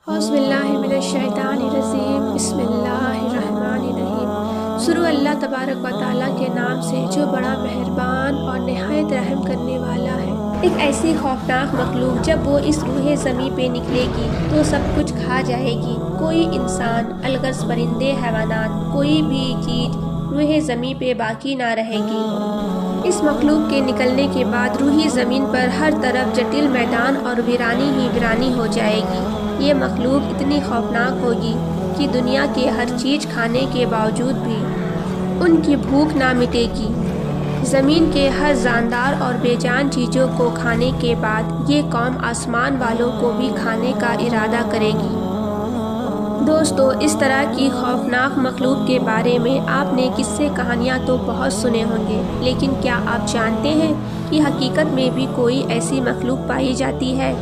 औज़ुबिल्लाहिमिनश्शैतानिर्रजीम बिस्मिल्लाहिर्रहमानिर्रहीम। शुरू अल्लाह तबारक व तआला के नाम से जो बड़ा मेहरबान और निहायत रहम करने वाला है। एक ऐसी खौफनाक मखलूक जब वो इस रूहे ज़मीं पे निकलेगी तो सब कुछ खा जाएगी। कोई इंसान, अलगज़ परिंदे, हैवानात, कोई भी चीज़ रूहे ज़मीं पे बाकी ना रहेगी। इस मखलूक के निकलने के बाद रूही ज़मीन पर हर तरफ जटिल मैदान और वीरानी ही वीरानी हो जाएगी। ये मखलूक इतनी खौफनाक होगी कि दुनिया के हर चीज़ खाने के बावजूद भी उनकी भूख ना मिटेगी। ज़मीन के हर जानदार और बेजान चीज़ों को खाने के बाद ये कौम आसमान वालों को भी खाने का इरादा करेगी। दोस्तों, इस तरह की खौफनाक मखलूक के बारे में आपने किस्से कहानियाँ तो बहुत सुने होंगे, लेकिन क्या आप जानते हैं कि हकीकत में भी कोई ऐसी मखलूक पाई जाती है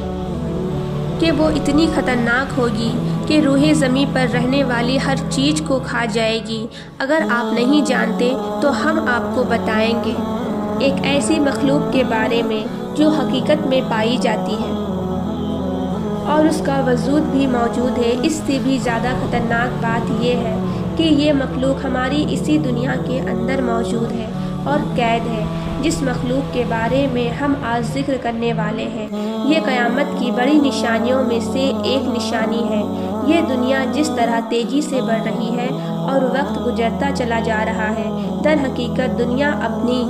कि वो इतनी ख़तरनाक होगी कि रूहे ज़मीं पर रहने वाली हर चीज़ को खा जाएगी। अगर आप नहीं जानते तो हम आपको बताएंगे एक ऐसी मखलूक के बारे में जो हकीकत में पाई जाती है और उसका वजूद भी मौजूद है। इससे भी ज़्यादा ख़तरनाक बात यह है कि ये मखलूक हमारी इसी दुनिया के अंदर मौजूद है और कैद है। जिस मखलूक के बारे में हम आज जिक्र करने वाले हैं, ये क़यामत की बड़ी निशानियों में से एक निशानी है। ये दुनिया जिस तरह तेज़ी से बढ़ रही है और वक्त गुजरता चला जा रहा है, दर हकीकत दुनिया अपनी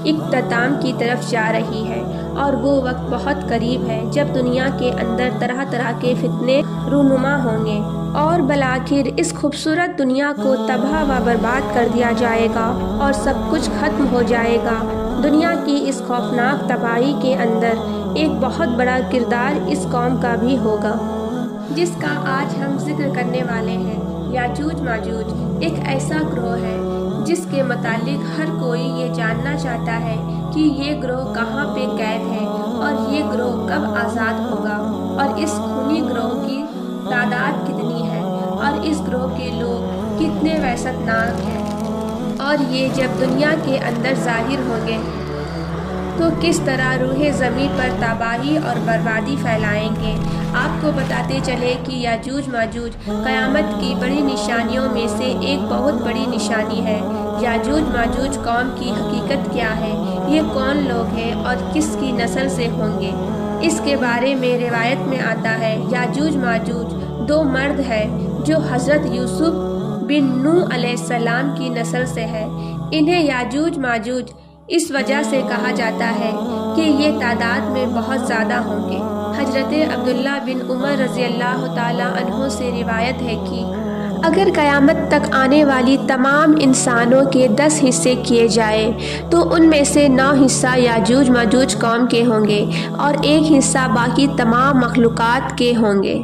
इख्तिताम की तरफ जा रही है और वो वक्त बहुत करीब है जब दुनिया के अंदर तरह तरह के फितने रूनुमा होंगे और बलाखिर इस खूबसूरत दुनिया को तबाह व बर्बाद कर दिया जाएगा और सब कुछ ख़त्म हो जाएगा। दुनिया की इस खौफनाक तबाही के अंदर एक बहुत बड़ा किरदार इस कौम का भी होगा जिसका आज हम जिक्र करने वाले हैं। याजूज माजूज एक ऐसा ग्रोह है जिसके मुतालिक हर कोई ये जानना चाहता है कि ये ग्रोह कहाँ पे कैद है और ये ग्रोह कब आज़ाद होगा और इस खूनी ग्रोह की तादाद कितनी है और इस ग्रोह के लोग कितने वहशतनाक हैं और ये जब दुनिया के अंदर ज़ाहिर होंगे तो किस तरह रूहे ज़मीन पर तबाही और बर्बादी फैलाएंगे। आपको बताते चले कि याजूज माजूज क़यामत की बड़ी निशानियों में से एक बहुत बड़ी निशानी है। याजूज माजूज कौम की हकीकत क्या है, ये कौन लोग हैं और किसकी नस्ल से होंगे, इसके बारे में रिवायत में आता है। याजूज माजूज दो मर्द हैं जो हज़रत यूसुफ बिन नूह अलैहिस्सलाम की नस्ल से है। इन्हें याजूज माजूज इस वजह से कहा जाता है कि ये तादाद में बहुत ज़्यादा होंगे। हज़रत अब्दुल्ला बिन उमर रज़ियल्लाहु ताला अन्हु से रिवायत है कि अगर क़यामत तक आने वाली तमाम इंसानों के 10 हिस्से किए जाए तो उनमें से 9 हिस्सा याजूज माजूज कौम के होंगे और 1 हिस्सा बाकी तमाम मखलूक़ात के होंगे।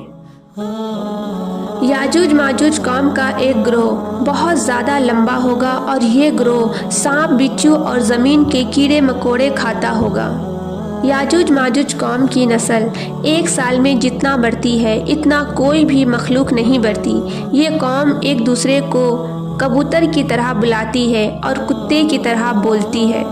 याजूज माजूज कौम का एक ग्रोह बहुत ज़्यादा लंबा होगा और ये ग्रोह सांप, बिच्छू और ज़मीन के कीड़े मकोड़े खाता होगा। याजूज माजूज कौम की नस्ल एक साल में जितना बढ़ती है इतना कोई भी मखलूक नहीं बढ़ती। ये कौम एक दूसरे को कबूतर की तरह बुलाती है और कुत्ते की तरह बोलती है।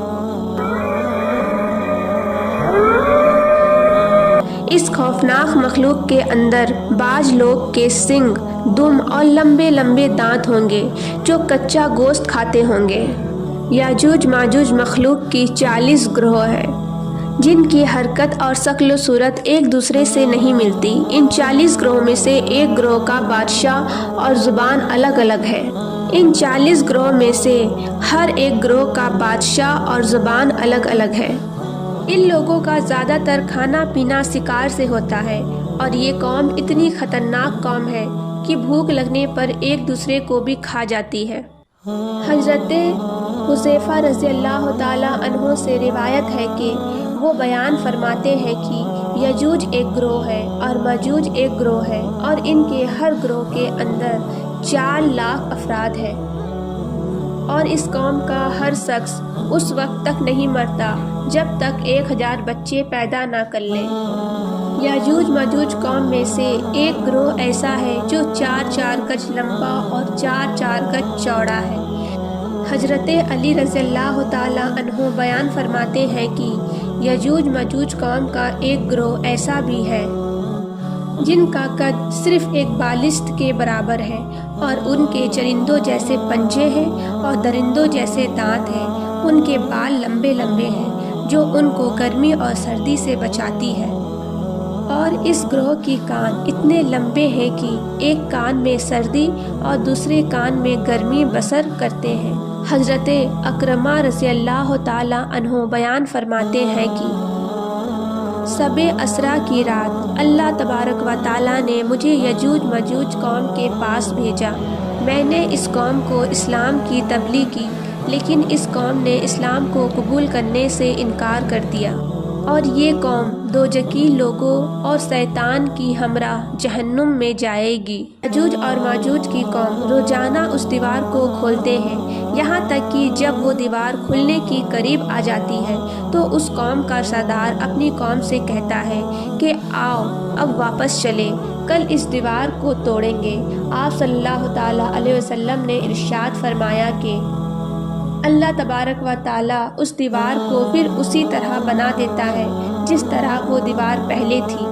इस खौफनाक मखलूक के अंदर बाज लोग के सिंग, दुम और लंबे लंबे दांत होंगे जो कच्चा गोश्त खाते होंगे। याजूज माजूज मखलूक की 40 ग्रोह है जिनकी हरकत और शक्ल सूरत एक दूसरे से नहीं मिलती। इन 40 ग्रोह में से एक ग्रोह का बादशाह और ज़ुबान अलग अलग है। इन 40 ग्रोह में से हर एक ग्रोह का बादशाह और ज़ुबान अलग अलग है। इन लोगों का ज़्यादातर खाना पीना शिकार से होता है और ये कौम इतनी ख़तरनाक कौम है कि भूख लगने पर एक दूसरे को भी खा जाती है। हज़रत हुज़ैफ़ा रज़ियल्लाहु ताला अन्हु से रिवायत है कि वो बयान फरमाते हैं कि यजूज एक ग्रोह है और मजूज एक ग्रोह है और इनके हर ग्रोह के अंदर 4 लाख अफराद हैं और इस कौम का हर शख्स उस वक्त तक नहीं मरता जब तक 1000 बच्चे पैदा ना कर ले। याजूज माजूज कौम में से एक ग्रोह ऐसा है जो 4-4 गज लंबा और 4-4 गज चौड़ा है। हज़रत अली रज़ियल्लाहु ताला अन्हु बयान फरमाते हैं कि यजूज माजूज कौम का एक ग्रोह ऐसा भी है جن کا قد صرف ایک بالشت کے برابر ہے، اور ان کے چرندوں جیسے پنجے ہیں اور درندوں جیسے دانت ہیں۔ ان کے بال لمبے لمبے ہیں جو ان کو گرمی اور سردی سے بچاتی ہے، اور اس گروہ کی کان اتنے لمبے ہیں کہ ایک کان میں سردی اور دوسرے کان میں گرمی بسر کرتے ہیں۔ حضرت اکرمہ رضی اللہ تعالیٰ عنہ بیان فرماتے ہیں کہ شب اسریٰ کی رات اللہ تبارک و تعالیٰ نے مجھے یجوج مجوج قوم کے پاس بھیجا۔ میں نے اس قوم کو اسلام کی تبلیغ کی، لیکن اس قوم نے اسلام کو قبول کرنے سے انکار کر دیا، اور یہ قوم دوزخی لوگوں اور شیطان کی ہمراہ جہنم میں جائے گی۔ یجوج اور ماجوج کی قوم روزانہ اس دیوار کو کھولتے ہیں، یہاں تک کہ جب وہ دیوار کھلنے کی قریب آ جاتی ہے تو اس قوم کا سردار اپنی قوم سے کہتا ہے کہ آؤ اب واپس چلیں، کل اس دیوار کو توڑیں گے۔ آپ صلی اللہ تعالیٰ علیہ وسلم نے ارشاد فرمایا کہ اللہ تبارک و تعالیٰ اس دیوار کو پھر اسی طرح بنا دیتا ہے جس طرح وہ دیوار پہلے تھی،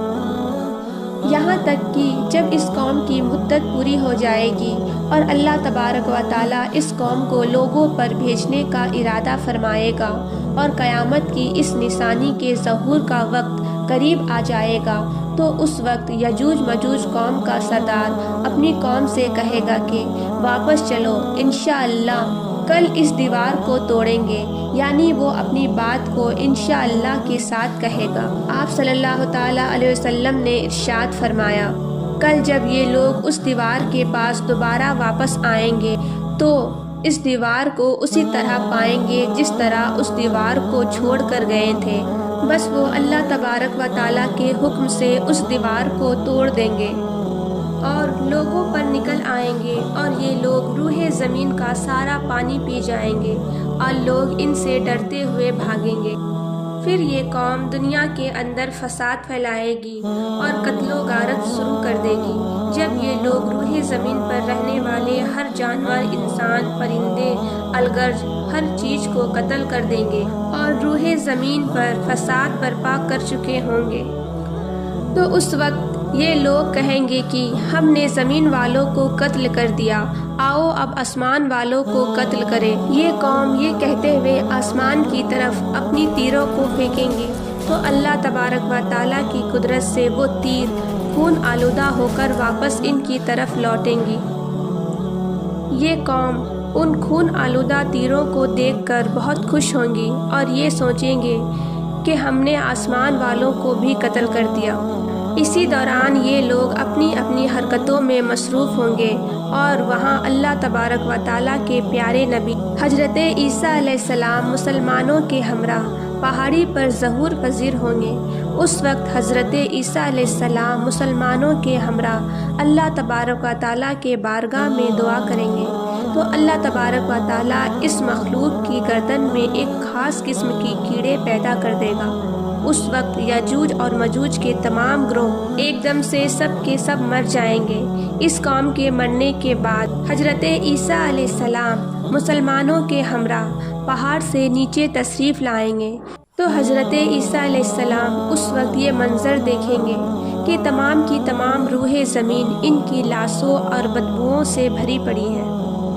یہاں تک کہ جب اس قوم کی مدت پوری ہو جائے گی اور اللہ تبارک و تعالیٰ اس قوم کو لوگوں پر بھیجنے کا ارادہ فرمائے گا اور قیامت کی اس نشانی کے ظہور کا وقت قریب آ جائے گا، تو اس وقت یجوج مجوج قوم کا سردار اپنی قوم سے کہے گا کہ واپس چلو، انشاءاللہ کل اس دیوار کو توڑیں گے، یعنی وہ اپنی بات کو انشاءاللہ کے ساتھ کہے گا۔ آپ صلی اللہ تعالیٰ علیہ وسلم نے ارشاد فرمایا، کل جب یہ لوگ اس دیوار کے پاس دوبارہ واپس آئیں گے تو اس دیوار کو اسی طرح پائیں گے جس طرح اس دیوار کو چھوڑ کر گئے تھے، بس وہ اللہ تبارک و تعالیٰ کے حکم سے اس دیوار کو توڑ دیں گے اور لوگوں پر نکل آئیں گے، اور یہ لوگ روح زمین کا سارا پانی پی جائیں گے اور لوگ ان سے ڈرتے ہوئے بھاگیں گے۔ پھر یہ قوم دنیا کے اندر فساد پھیلائے گی اور قتل و غارت شروع کر دے گی۔ جب یہ لوگ روح زمین پر رہنے والے ہر جانور، انسان، پرندے، الگرج، ہر چیز کو قتل کر دیں گے اور روح زمین پر فساد برپا کر چکے ہوں گے، تو اس وقت یہ لوگ کہیں گے کہ ہم نے زمین والوں کو قتل کر دیا، آؤ اب آسمان والوں کو قتل کریں۔ یہ قوم یہ کہتے ہوئے آسمان کی طرف اپنی تیروں کو پھینکیں گے تو اللہ تبارک و تعالیٰ کی قدرت سے وہ تیر خون آلودہ ہو کر واپس ان کی طرف لوٹیں گی۔ یہ قوم ان خون آلودہ تیروں کو دیکھ کر بہت خوش ہوں گی اور یہ سوچیں گے کہ ہم نے آسمان والوں کو بھی قتل کر دیا۔ اسی دوران یہ لوگ اپنی اپنی حرکتوں میں مصروف ہوں گے اور وہاں اللہ تبارک و تعالیٰ کے پیارے نبی حضرت عیسیٰ علیہ السلام مسلمانوں کے ہمراہ پہاڑی پر ظہور پذیر ہوں گے۔ اس وقت حضرت عیسیٰ علیہ السلام مسلمانوں کے ہمراہ اللہ تبارک و تعالیٰ کے بارگاہ میں دعا کریں گے، تو اللہ تبارک و تعالیٰ اس مخلوق کی گردن میں ایک خاص قسم کی کیڑے پیدا کر دے گا۔ اس وقت یجوج اور مجوج کے تمام گروہ ایک دم سے سب کے سب مر جائیں گے۔ اس قوم کے مرنے کے بعد حضرت عیسیٰ علیہ السلام مسلمانوں کے ہمراہ پہاڑ سے نیچے تشریف لائیں گے، تو حضرت عیسیٰ علیہ السلام اس وقت یہ منظر دیکھیں گے کہ تمام کی تمام روح زمین ان کی لاشوں اور بدبوؤں سے بھری پڑی ہے۔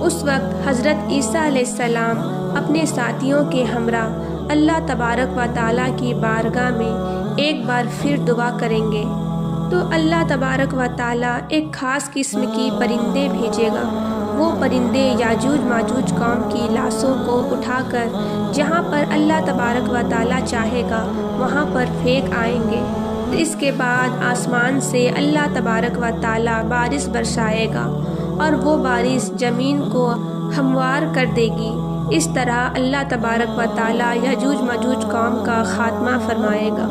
اس وقت حضرت عیسیٰ علیہ السلام اپنے ساتھیوں کے ہمراہ اللہ تبارک و تعالیٰ کی بارگاہ میں ایک بار پھر دعا کریں گے، تو اللہ تبارک و تعالیٰ ایک خاص قسم کی پرندے بھیجے گا۔ وہ پرندے یاجوج ماجوج قوم کی لاشوں کو اٹھا کر جہاں پر اللہ تبارک و تعالیٰ چاہے گا وہاں پر پھینک آئیں گے۔ اس کے بعد آسمان سے اللہ تبارک و تعالیٰ بارش برسائے گا اور وہ بارش زمین کو ہموار کر دے گی۔ اس طرح اللہ تبارک و تعالیٰ یاجوج ماجوج قوم کا خاتمہ فرمائے گا۔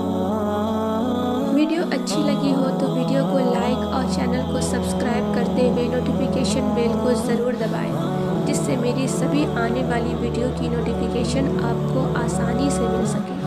ویڈیو اچھی لگی ہو تو ویڈیو کو لائک اور چینل کو سبسکرائب کرتے ہوئے نوٹیفیکیشن بیل کو ضرور دبائیں، جس سے میری سبھی آنے والی ویڈیو کی نوٹیفیکیشن آپ کو آسانی سے مل سکے۔